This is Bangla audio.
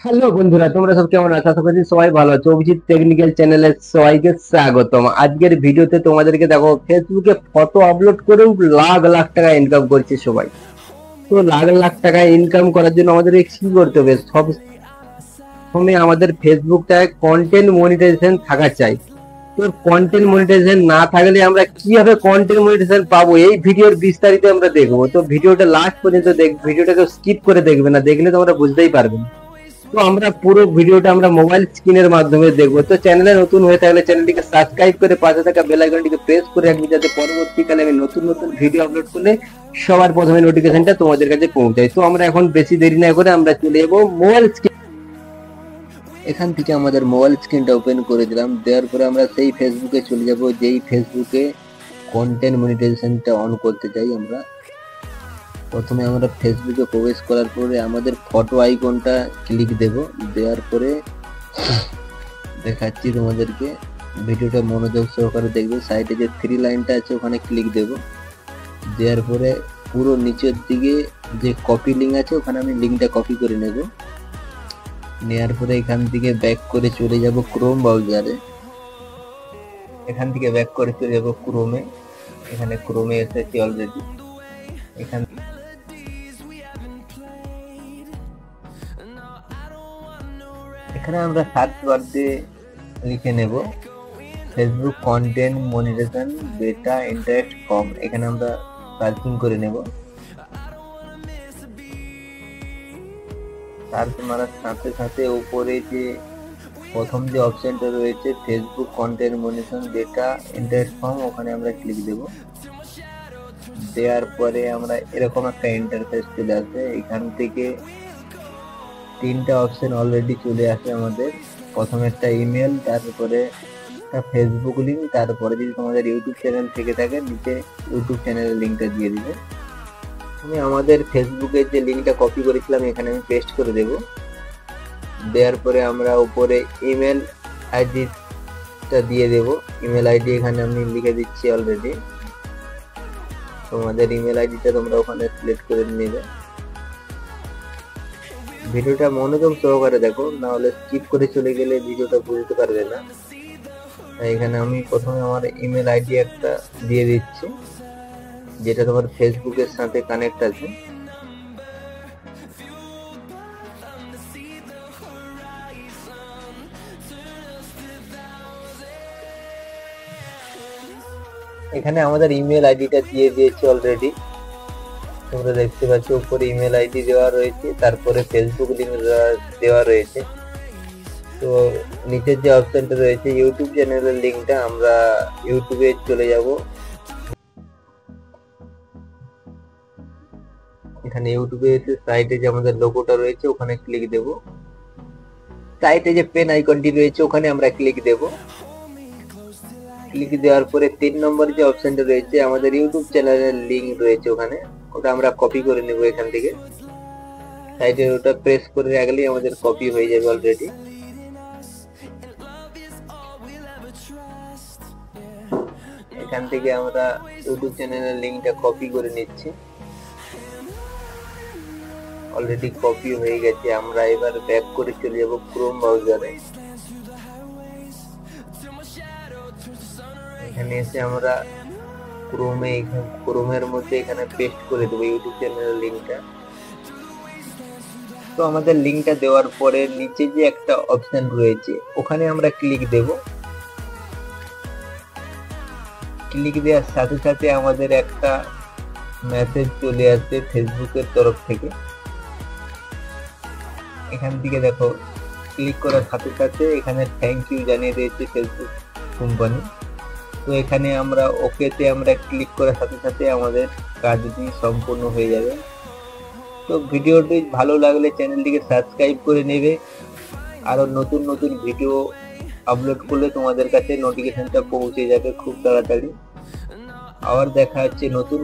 হ্যালো বন্ধুরা, তোমরা সব কেমন আছো? আশা করছি সবাই ভালো আছো। অভিজিৎ টেকনিক্যাল চ্যানেলে সবাইকে স্বাগতম। আজকের ভিডিওতে তোমাদেরকে দেখো, ফেসবুকে ফটো আপলোড করেও লাখ লাখ টাকা ইনকাম করছে সবাই। তো লাখ লাখ টাকা ইনকাম করার জন্য আমাদের কি করতে হবে? সব প্রথমে আমাদের ফেসবুকটায় কন্টেন্ট মনিটাইজেশন থাকা চাই। তো কন্টেন্ট মনিটাইজেশন না থাকলে আমরা কিভাবে কন্টেন্ট মনিটাইজেশন পাবো, এই ভিডিওর বিস্তারিত আমরা দেখবো। তো ভিডিওটা লাস্ট পর্যন্ত ভিডিওটাকে স্কিপ করে দেখবে না, দেখলে তোমরা বুঝতেই পারবে না। তো আমরা পুরো ভিডিওটা আমরা মোবাইল স্ক্রিনের মাধ্যমে দেখবো। তো চ্যানেলে নতুন হয়ে থাকলে চ্যানেলটিকে সাবস্ক্রাইব করে পাশে থাকা বেল আইকনটিকে প্রেস করে রাখবে, যাতে পরবর্তীকালে আমি নতুন নতুন ভিডিও আপলোড করলে সবার প্রথমে নোটিফিকেশনটা তোমাদের কাছে পৌঁছায়। তো আমরা এখন বেশি দেরি না করে আমরা চলে যাবো মোবাইল স্ক্রিন। এখান থেকে আমাদের মোবাইল স্ক্রিনটা ওপেন করে দিলাম। দেওয়ার পরে আমরা সেই ফেসবুকে চলে যাব যেই ফেসবুকে কন্টেন্ট মনিটাইজেশনটা অন করতে চাই। আমরা প্রথমে আমরা ফেসবুকে প্রবেশ করার পরে আমাদের ফটো আইকনটা ক্লিক দেব। দেওয়ার পরে দেখাচ্ছি তোমাদেরকে, ভিডিওটা মনোযোগ সহকারে দেখবে। সাইডে যে থ্রি লাইনটা আছে ওখানে ক্লিক দেব। দেওয়ার পরে পুরো নিচের দিকে যে কপি লিঙ্ক আছে ওখানে আমি লিঙ্কটা কপি করে নেব। নেওয়ার পরে এখান থেকে ব্যাক করে চলে যাব ক্রোম ব্রাউজারে। এখান থেকে ব্যাক করে চলে যাব ক্রোমে। এখানে ক্রোমে এসেছি অলরেডি। এখানে আমরা সার্চ বার দিয়ে লিখে নেব Facebook content monetization beta interest কম। এখানে আমরা সার্চিং করে নেব। সার্চ মারার সাথে সাথে উপরে যে প্রথম যে অপশনটা রয়েছে Facebook content monetization beta interest কম, ওখানে আমরা ক্লিক দেব। দেওয়ার পরে আমরা এরকম একটা ইন্টারফেস চলে আসবে। এখান থেকে তিনটা অপশন অলরেডি চলে আসে আমাদের। প্রথমে একটা ইমেল, তারপরে একটা ফেসবুক লিঙ্ক, তারপরে যদি তোমাদের ইউটিউব চ্যানেল থেকে থাকে নিচে ইউটিউব চ্যানেলের লিঙ্কটা দিয়ে দিবে। আমি আমাদের ফেসবুকের যে লিঙ্কটা কপি করেছিলাম এখানে আমি পেস্ট করে দেব। দেওয়ার পরে আমরা উপরে ইমেল আইডিটা দিয়ে দেব। ইমেল আইডি এখানে আমি লিখে দিচ্ছি অলরেডি। তোমাদের ইমেল আইডিটা তোমরা ওখানে সিলেক্ট করে নেবে। ভিডিওটা মনোযোগ সহকারে দেখো, না হলে স্কিপ করে চলে গেলে ভিডিওটা বুঝতে পারবে না। এখানে আমি প্রথমে আমার ইমেল আইডি একটা দিয়ে দিচ্ছি, যেটা তোমার ফেসবুকের সাথে কানেক্ট আছে। এখানে আমাদের ইমেল আইডিটা দিয়ে দিয়েছি অলরেডি। তোমরা দেখতে পাচ্ছ উপরে ইমেল আইডি দেওয়া রয়েছে, তারপরে ফেসবুক লিঙ্ক দেওয়া রয়েছে। তো নিচের যে অপশনটা রয়েছে ইউটিউব চ্যানেলের লিঙ্কটা, আমরা ইউটিউবে চলে যাব। এখানে ইউটিউবে সাইটে যে আমাদের লোগোটা রয়েছে ওখানে ক্লিক দেব। সাইটে যে পেন আইকনটি রয়েছে ওখানে আমরা ক্লিক দেব। ক্লিক দেওয়ার পরে 3 নম্বর যে অপশনটা রয়েছে আমাদের ইউটিউব চ্যানেলের লিঙ্ক রয়েছে ওখানে, ওটা আমরা কপি করে নেব। এখান থেকে সাইডে ওটা প্রেস করে রাখলেই আমাদের কপি হয়ে যাবে অলরেডি। এখান থেকে আমরা ইউটিউব চ্যানেলের লিঙ্কটা কপি করে নিচ্ছি। অলরেডি কপি হয়ে গেছে। আমরা এবার ব্যাক করে চলে যাব ক্রোম ব্রাউজারে। এখানে এসে আমরা ক্রোমের মধ্যে এখানে পেস্ট করে দেবো ইউটিউব চ্যানেলের লিঙ্কটা। তো আমাদের লিঙ্কটা দেওয়ার পরে নিচে যে একটা অপশন রয়েছে ওখানে আমরা ক্লিক দেব। ক্লিক দেওয়ার সাথে সাথে আমাদের একটা মেসেজ চলে আসবে ফেসবুকের তরফ থেকে। এখান থেকে দেখো ক্লিক করার সাথে সাথে এখানে থ্যাংক ইউ জানিয়ে দিয়েছে ফেসবুক কোম্পানি। তো এখানে আমরা ওকেতে আমরা ক্লিক করার সাথে সাথে আমাদের কাজটি সম্পূর্ণ হয়ে যাবে। তো ভিডিওটি ভালো লাগলে চ্যানেলটিকে সাবস্ক্রাইব করে নেবে। আরো নতুন নতুন ভিডিও আপলোড করলে তোমাদের কাছে নোটিফিকেশনটা পৌঁছে যাবে খুব তাড়াতাড়ি। আবার দেখা হচ্ছে নতুন